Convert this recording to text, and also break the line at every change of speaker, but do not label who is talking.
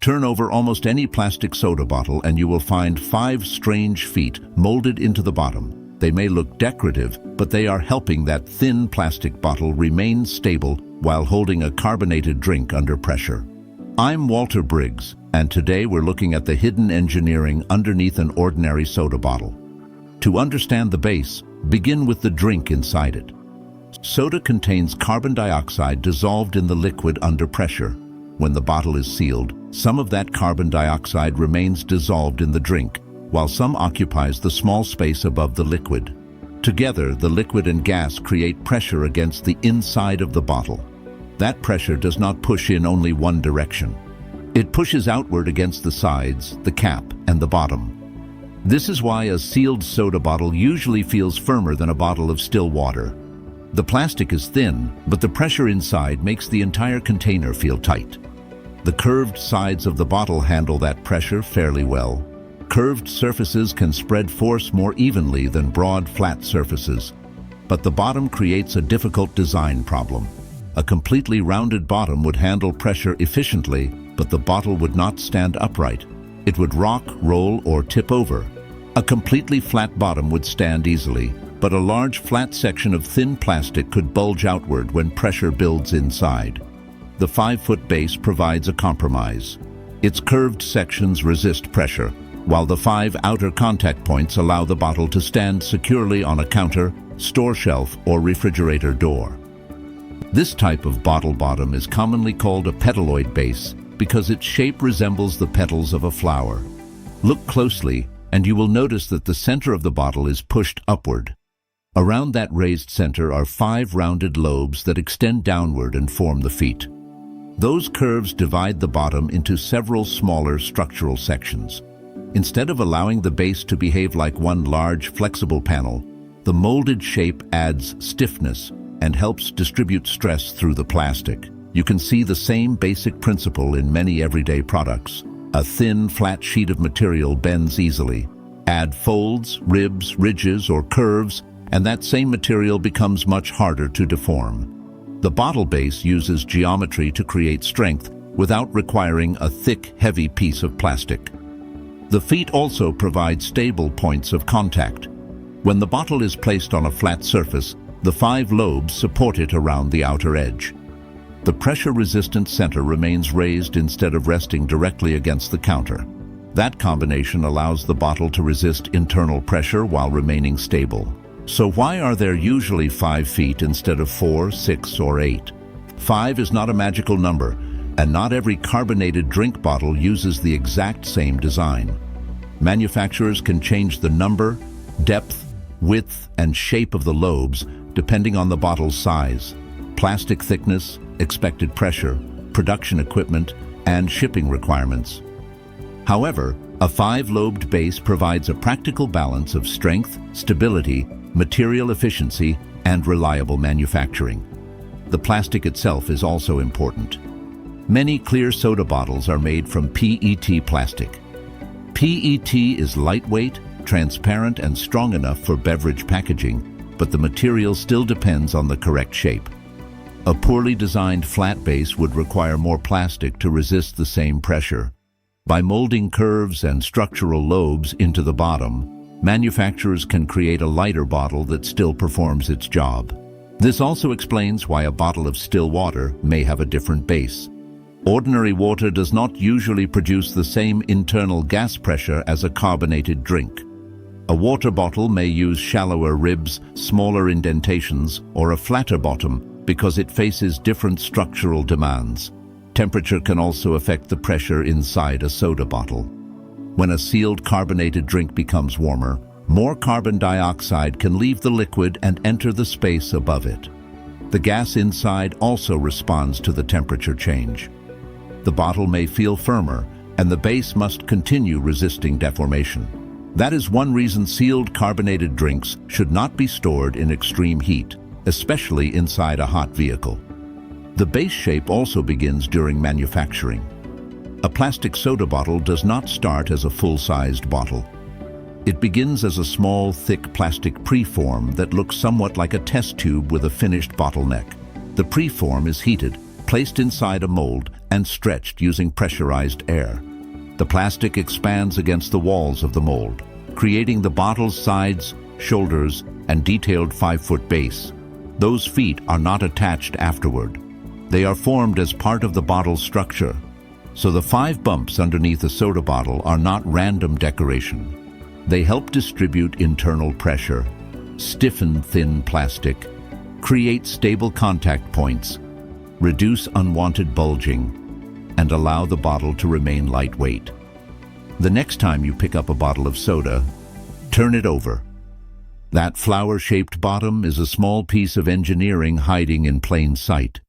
Turn over almost any plastic soda bottle and you will find 5 strange feet molded into the bottom. They may look decorative, but they are helping that thin plastic bottle remain stable while holding a carbonated drink under pressure. I'm Walter Briggs, and today we're looking at the hidden engineering underneath an ordinary soda bottle. To understand the base, begin with the drink inside it. Soda contains carbon dioxide dissolved in the liquid under pressure. When the bottle is sealed, some of that carbon dioxide remains dissolved in the drink, while some occupies the small space above the liquid. Together, the liquid and gas create pressure against the inside of the bottle. That pressure does not push in only one direction. It pushes outward against the sides, the cap, and the bottom. This is why a sealed soda bottle usually feels firmer than a bottle of still water. The plastic is thin, but the pressure inside makes the entire container feel tight. The curved sides of the bottle handle that pressure fairly well. Curved surfaces can spread force more evenly than broad, flat surfaces. But the bottom creates a difficult design problem. A completely rounded bottom would handle pressure efficiently, but the bottle would not stand upright. It would rock, roll, or tip over. A completely flat bottom would stand easily, but a large flat section of thin plastic could bulge outward when pressure builds inside. The 5-foot base provides a compromise. Its curved sections resist pressure, while the 5 outer contact points allow the bottle to stand securely on a counter, store shelf, or refrigerator door. This type of bottle bottom is commonly called a petaloid base because its shape resembles the petals of a flower. Look closely, and you will notice that the center of the bottle is pushed upward. Around that raised center are 5 rounded lobes that extend downward and form the feet. Those curves divide the bottom into several smaller structural sections. Instead of allowing the base to behave like one large, flexible panel, the molded shape adds stiffness and helps distribute stress through the plastic. You can see the same basic principle in many everyday products. A thin, flat sheet of material bends easily. Add folds, ribs, ridges, or curves, and that same material becomes much harder to deform. The bottle base uses geometry to create strength without requiring a thick, heavy piece of plastic. The feet also provide stable points of contact. When the bottle is placed on a flat surface, the 5 lobes support it around the outer edge. The pressure-resistant center remains raised instead of resting directly against the counter. That combination allows the bottle to resist internal pressure while remaining stable. So why are there usually 5 feet instead of 4, 6, or 8? 5 is not a magical number, and not every carbonated drink bottle uses the exact same design. Manufacturers can change the number, depth, width, and shape of the lobes depending on the bottle's size, plastic thickness, expected pressure, production equipment, and shipping requirements. However, a 5-lobed base provides a practical balance of strength, stability, material efficiency, and reliable manufacturing. The plastic itself is also important. Many clear soda bottles are made from PET plastic. PET is lightweight, transparent, and strong enough for beverage packaging, but the material still depends on the correct shape. A poorly designed flat base would require more plastic to resist the same pressure. By molding curves and structural lobes into the bottom, manufacturers can create a lighter bottle that still performs its job. This also explains why a bottle of still water may have a different base. Ordinary water does not usually produce the same internal gas pressure as a carbonated drink. A water bottle may use shallower ribs, smaller indentations, or a flatter bottom because it faces different structural demands. Temperature can also affect the pressure inside a soda bottle. When a sealed carbonated drink becomes warmer, more carbon dioxide can leave the liquid and enter the space above it. The gas inside also responds to the temperature change. The bottle may feel firmer, and the base must continue resisting deformation. That is one reason sealed carbonated drinks should not be stored in extreme heat, especially inside a hot vehicle. The base shape also begins during manufacturing. A plastic soda bottle does not start as a full-sized bottle. It begins as a small, thick plastic preform that looks somewhat like a test tube with a finished bottleneck. The preform is heated, placed inside a mold and stretched using pressurized air. The plastic expands against the walls of the mold, creating the bottle's sides, shoulders, and detailed 5-foot base. Those feet are not attached afterward. They are formed as part of the bottle's structure. So the 5 bumps underneath a soda bottle are not random decoration. They help distribute internal pressure, stiffen thin plastic, create stable contact points, reduce unwanted bulging, and allow the bottle to remain lightweight. The next time you pick up a bottle of soda, turn it over. That flower-shaped bottom is a small piece of engineering hiding in plain sight.